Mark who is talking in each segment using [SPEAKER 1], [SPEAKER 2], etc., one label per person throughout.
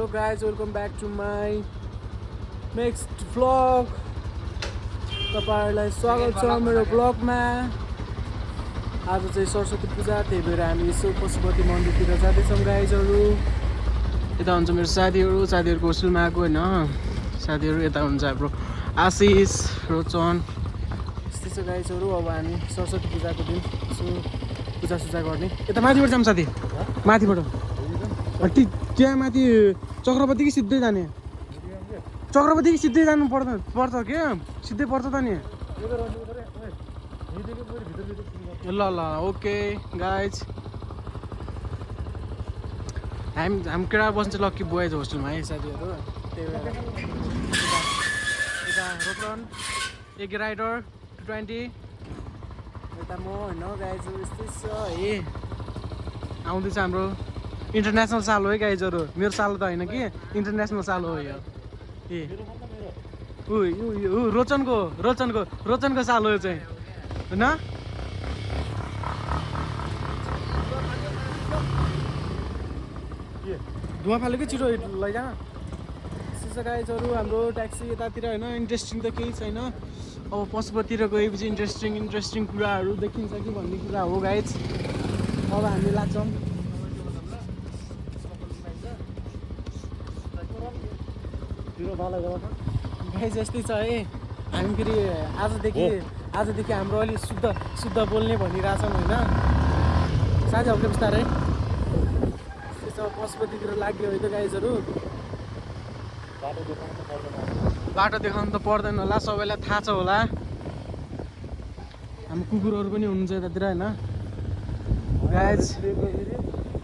[SPEAKER 1] Hello guys, welcome back to my next vlog. तपाईहरुलाई स्वागत छ मेरो ब्लगमा। आज चाहिँ सरस्वती पूजा, त्यही भएर हामी यसो पशुपति मन्दिरतिर जाँदैछौँ गाइजहरु। यता हुन्छ मेरो साथीहरुको होस्टेलमा आएको हैन। साथीहरु यता हुन्छ हाम्रो आशिष, रोचन। यस्तै छ गाइजहरु। अब हामी सरस्वती पूजाको दिन यसो पूजा गर्ने। यता माथिबाट जाम साथी। माथिबाट। त्यहाँ माथि चक्रवती कि सिधै जाने? चक्रवती कि सिधै जानु पर्छ के? सिधै पर्छ त नि। ल ओके गाइज। हामी केटा बस्नु चाहिँ लक्की बोइज होस्टेलमा है साथीहरु। त्यही भएर यता रोकन एक राइडर 220 यता म हैन गाइज। यस्तै छ है। आउँदैछ हाम्रो इन्टरनेसनल साल हो है गाइजहरु। मेरो साल त हैन कि इन्टरनेसनल साल हो यो। ए रोचनको साल हो यो चाहिँ हैन। धुवा फालेको छिटो लैजा। त्यसो गाइजहरु हाम्रो ट्याक्सी यतातिर हैन इन्ट्रेस्टिङ त केही छैन। अब पशुपतितिर गएपछि इन्ट्रेस्टिङ कुराहरू देखिन्छ कि भन्ने कुरा हो गाइज। अब हामी लाग्छौँ। गाइज यस्तै छ है। हामी फेरि आजदेखि हाम्रो अलि शुद्ध बोल्ने भनिरहेछौँ होइन साथी। हल्का बिस्तारै त्यसो पशुपतितिर लाग्यो है त गाइजहरू। बाटो देखाउनु त पर्दैन होला, सबैलाई थाहा छ होला। हाम्रो कुकुरहरू पनि हुनुहुन्छ यतातिर होइन गाइज।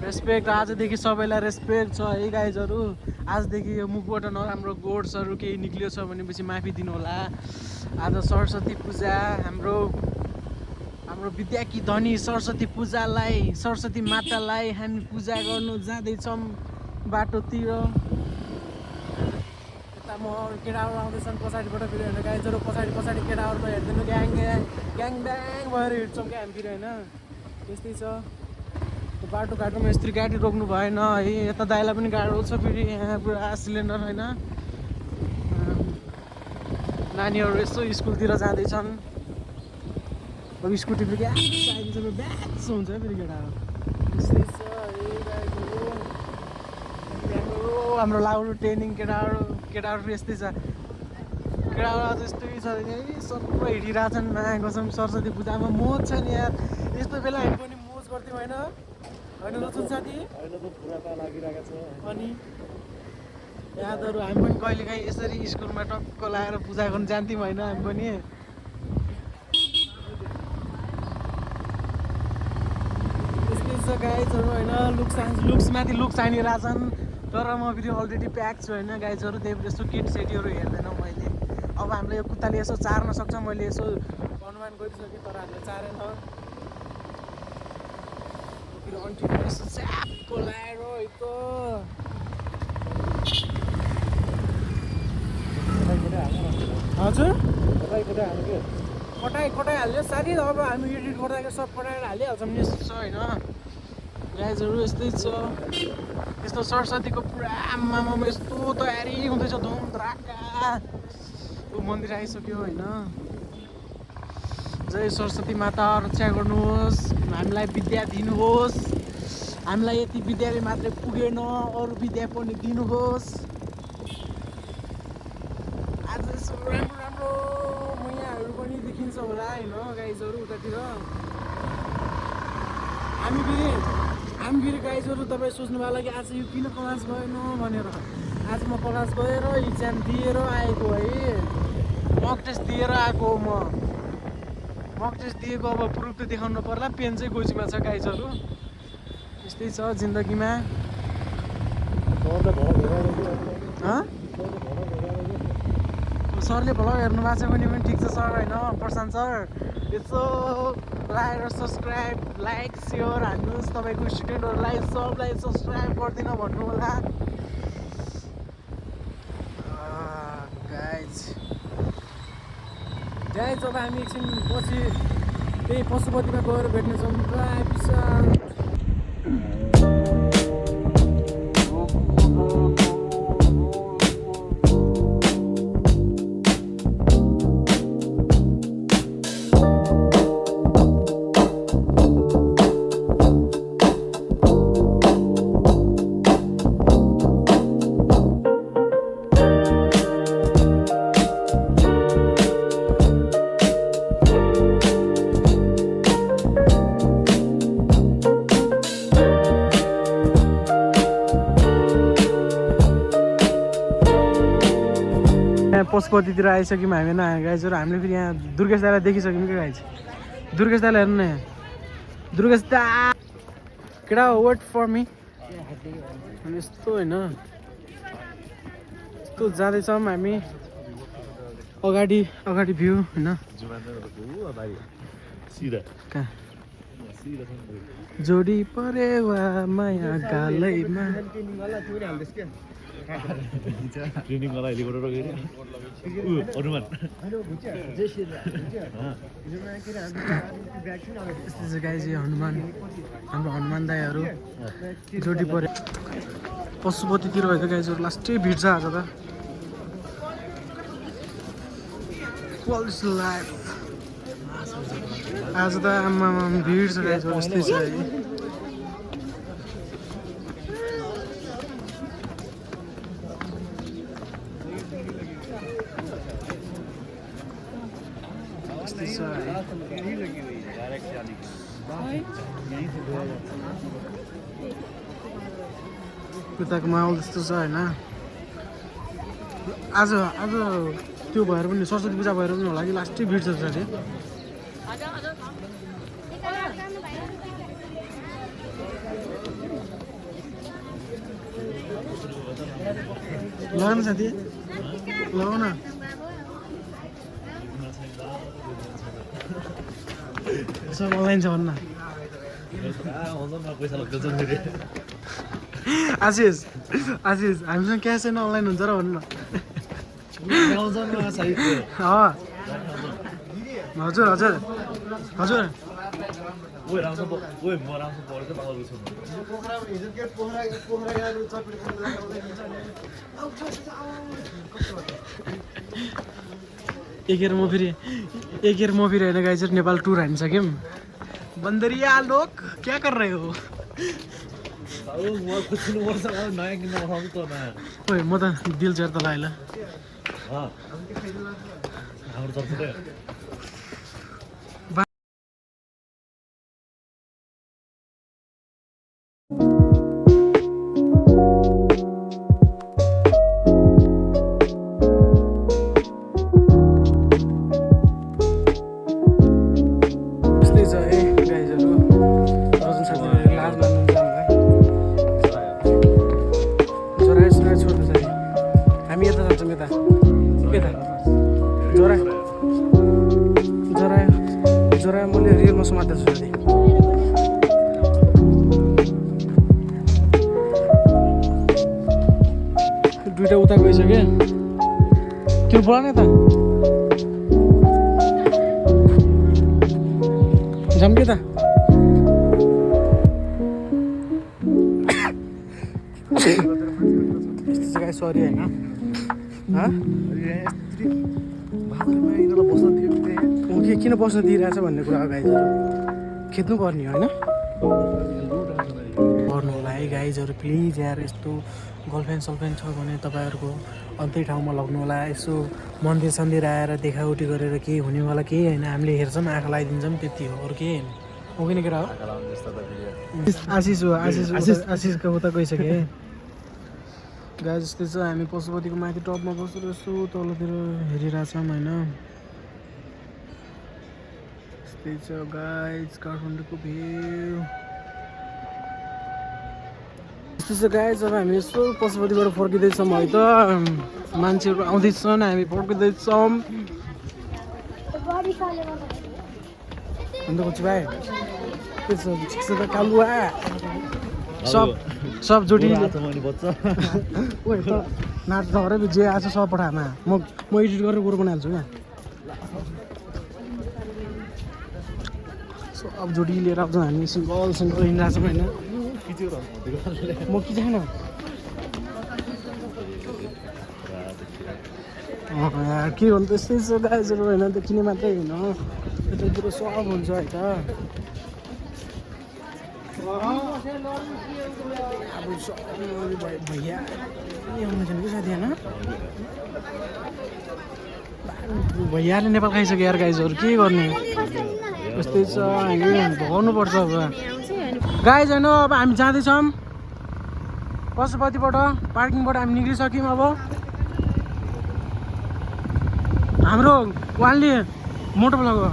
[SPEAKER 1] रेस्पेक्ट, आजदेखि सबैलाई रेस्पेक्ट छ है गाइजहरू। आजदेखि यो मुखबाट नराम्रो गोड्सहरू केही निक्लियो छ भनेपछि माफी दिनु होला। आज सरस्वती पूजा, हाम्रो विद्याकी धनी सरस्वती पूजालाई, सरस्वती मातालाई हामी पूजा गर्नु जाँदैछौँ बाटोतिर। यता म केटाहरू आउँदैछन् पछाडिबाट फेरि होइन गाइजहरू। पछाडि केटाहरूमा हेर्दैनौँ ग्याङ ब्याङ भएर हिँड्छौँ क्या हामी फेरि होइन। त्यस्तै छ। बाटोघाटोमा यस्तरी गाडी रोक्नु भएन है। यता दाइलाई पनि गाह्रो छ फेरि यहाँ पुरा सिलिन्डर होइन। नानीहरू यसो स्कुलतिर जाँदैछन्। अब स्कुटी फेरि ब्याच हुन्छ फेरि केटाहरू। त्यस्तै छ है गाइजहरू। हाम्रो लाउडो ट्रेनिङ केटाहरू यस्तै छ। केटाहरू आज यस्तै छ सबै हिँडिरहेछन्। माया कसम सरस्वती पूजामा मोज छ नि यार। यस्तो बेला हामी पनि मोज गर्थ्यौँ होइन रोचन साथी। अनि यादहरू हामी पनि कहिलेकाहीँ यसरी स्कुलमा टक्क लगाएर पूजा गर्न जान्थ्यौँ होइन हामी पनि। त्यस्तै छ गाइजहरू होइन। लुक्समाथि लुक्स हानिरहेछन्। तर म फेरि अलरेडी प्याक छु होइन गाइजहरू। त्यही भएर यस्तो केटीसेटीहरू हेर्दैनौँ मैले। अब हामीले यो कुत्ताले यसो चार्न सक्छ, मैले यसो अनुमान गरिसकेँ तर हामीले चारेन। अन्टीहरू यस्तो च्यापको लाएर हजुर कटाइहाल्यो साथी। अब हामी एडिट गर्दाखेरि सब कटाएर हालिहाल्छौँ नि। यस्तो छ होइन गाइजहरू। यस्तै छ। यस्तो सरस्वतीको पुरा आमामा यस्तो तयारी हुँदैछ धुमधडाका। मन्दिर आइसक्यो होइन। जय सरस्वती माता रक्षा गर्नुहोस्, हामीलाई विद्या दिनुहोस्। हामीलाई यति विद्याले मात्रै पुगेन, अरू विद्या पनि दिनुहोस्। आज यसो राम्रो मैयाहरू पनि देखिन्छ होला होइन गाइजहरू उतातिर। हामी फेरि गाइजहरू तपाईँ सोच्नु भयो कि आज यो किन क्लास गएन भनेर। आज म क्लास गएर इक्जाम दिएर आएको है। मक टेस्ट दिएर आएको हो। मक टेस्ट दिएको अब प्रुफ त देखाउनु पर्ला। पेन चाहिँ गोजीमा छ गाइजहरू। यस्तै छ जिन्दगीमा। सरले भ्लग हेर्नु भएको छ भने पनि ठिक छ सर होइन। प्रशान्त सर यसो लाएर सब्सक्राइब लाइक सेयर हान्नुहोस्। तपाईँको स्टुडेन्टहरूलाई सबलाई सब्सक्राइब गरिदिन भन्नु होला गाइज। अब हामी एकछिन पछि त्यही पशुपतिमा गएर भेट्नेछौँ। बाई। पशुपतितिर आइसक्यौँ हामी नयाँ गाइजहरू हामीले फेरि यहाँ दुर्गेश दाईलाई देखिसक्यौँ क्या गाइज दुर्गेश दाईलाई हेर्नु न यहाँ दुर्गेश दा केटा वेट फर मी अनि यस्तो होइन यस्तो जाँदैछौँ हामी अगाडि अगाडि भ्यू होइन कहाँ जोडी परेवा माया गालैमा
[SPEAKER 2] ट्रेनिङ वाला हेलिकप्टर अनुमान
[SPEAKER 1] यस्तो गाइज हनुमान हाम्रो हनुमान दाईहरू जोडी परे पशुपतितिर भएको गाइजहरू लास्टै भिड छ आज त आज त आमामा भिड छ गाइजहरू यस्तै छ है उताको माहौल त्यस्तो छ होइन आज आज त्यो भएर पनि सरस्वती पूजा भएर पनि होला कि लास्टै भिड छ साथी लगाउन साथी लगाउन सब अनलाइन छ भन्न आशिष आशिष हामीसँग क्यास छैन अनलाइन हुन्छ र भन्नु हजुर हजुर हजुर एकेर म फेरि होइन गाइजर नेपाल टुर हानिसक्यौँ बन्दरिया लोक क्या कर रहे हो ओए म त दिल चेर त लाइला दुईटा उता गइसक्यो त्यो बोला न त जाम के त यस्तो जग्गा सरी होइन किन बस्न दिइरहेछ भन्ने कुरा गाइजहरू खेद्नु पर्ने होइन गर्नु होला है गाइजहरू प्लिज यार यस्तो गर्लफ्रेन्ड सलफ्रेन्ड छ भने तपाईँहरूको अन्तै ठाउँमा लग्नु होला यसो मन्दिर सन्दिर आएर देखाउटी गरेर केही हुनेवाला केही होइन हामीले हेर्छौँ आँखा लगाइदिन्छौँ त्यति हो अरू केही होइन हो कि केटा हो आशिष हो आशिषको उता गइसक्यो है गाई जस्तै छ हामी पशुपतिको माथि टपमा बस्दो रहेछौँ तलतिर हेरिरहेछौँ होइन यस्तै छ गाइज काठमाडौँको भ्यू यस्तो छ गाइज अब हामी यसो पशुपतिबाट फर्किँदैछौँ है त मान्छेहरू आउँदैछन् हामी फर्किँदैछौँ अन्त कुछ भाइ के छ त कालुवा सब जोडी नाच नगर जे आज सब पठामा म एडिट गरेर गोरु बनाइहाल्छु क्या सब जोडी लिएर आउँछौँ हामी सिङ्गल हिँडिरहेको छौँ होइन म कि छैन के भन्नु त्यस्तै छ गाइजहरू होइन देखिने मात्रै होइन यतातिर सब हुन्छ है त अब भैया आउनु छैन कि साथी होइन भैयाले नेपाल खाइसक्यो यार गाइजहरू के गर्ने यस्तै छ भगाउनुपर्छ अब गाइज होइन अब हामी जाँदैछौँ पशुपतिबाट पार्किङबाट हामी निक्लिसक्यौँ अब हाम्रो वानले मोटो ब्लग हो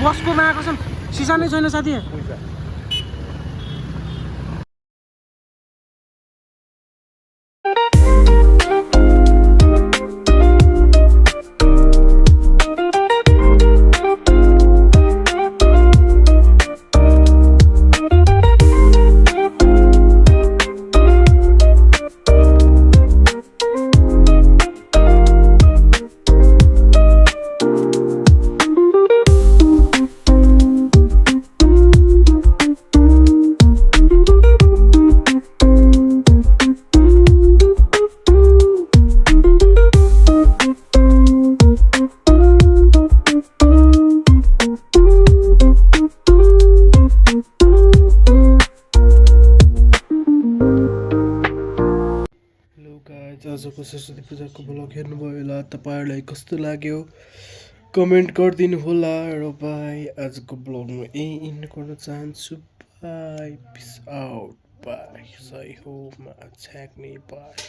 [SPEAKER 1] बसको आएको छ सिसा नै छैन साथी आजको सरस्वती पूजाको ब्लग हेर्नुभयो होला तपाईँहरूलाई कस्तो लाग्यो कमेन्ट गरिदिनु होला र बाई आजको ब्लगमा यही इन्ड गर्न चाहन्छु बाई पिस आउट बाई सही होमा छ्याक्ने बाई